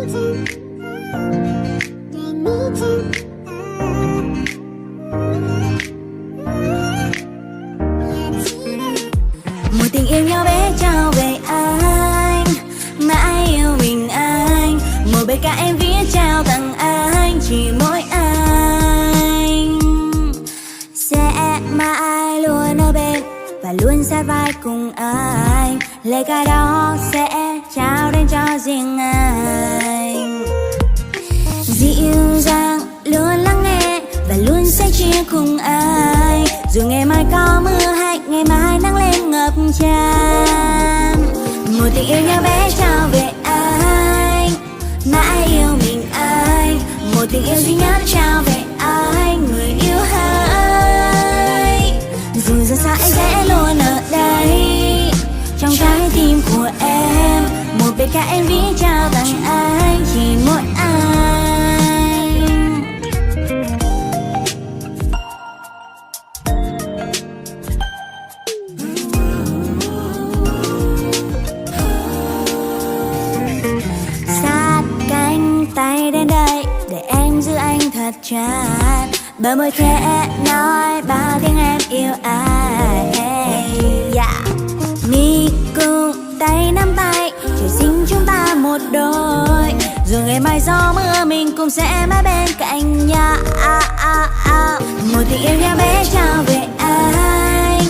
Một tình yêu nhỏ bé trao về anh, mãi yêu mình anh. Một bài ca em viết trao tặng anh, chỉ mỗi anh sẽ mãi luôn ở bên và luôn sát vai cùng anh. Lời ca đó sẽ trao đến cho riêng anh, dịu dàng luôn lắng nghe và luôn sẽ chia cùng anh. Dù ngày mai có mưa hay ngày mai nắng lên ngập tràn, một tình yêu nhỏ bé trao về anh, mãi yêu mình anh. Một tình yêu duy nhất trao về anh, người yêu hỡi. Dù ra sao anh sẽ luôn ở đây trong trái tim của em. Một bài ca em viết trao tặng anh, chỉ mỗi anh. Sát cánh tay đến đây để em giữ anh thật chặt, bờ môi khẽ nói bao tiếng em yêu anh. Mi cùng tay nắm tay, trời sinh chúng ta một đôi. Dù ngày mai gió mưa mình cũng sẽ mãi bên cạnh nhau. Một tình yêu nhỏ bé trao về anh,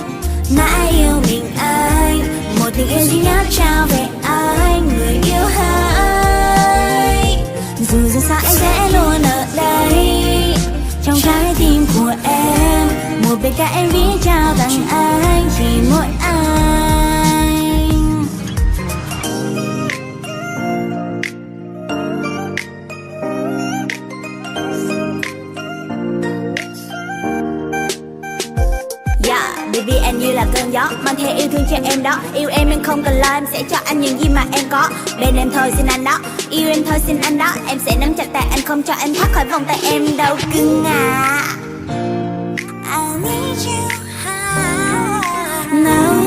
mãi yêu mình anh. Một tình yêu duy nhất trao về anh, người yêu hỡi. Dù ra sao anh sẽ luôn ở đây trong trái tim của em. Một bài ca em viết trao tặng anh, chỉ mỗi anh. Baby anh như là cơn gió mang theo yêu thương cho em đó. Yêu em không cần lo, em sẽ cho anh những gì mà em có. Bên em thôi xin anh đó, yêu em thôi xin anh đó. Em sẽ nắm chặt tay anh không cho anh thoát khỏi vòng tay em đâu cưng à. I need you now.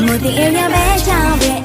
Một tình yêu nhỏ bé trao về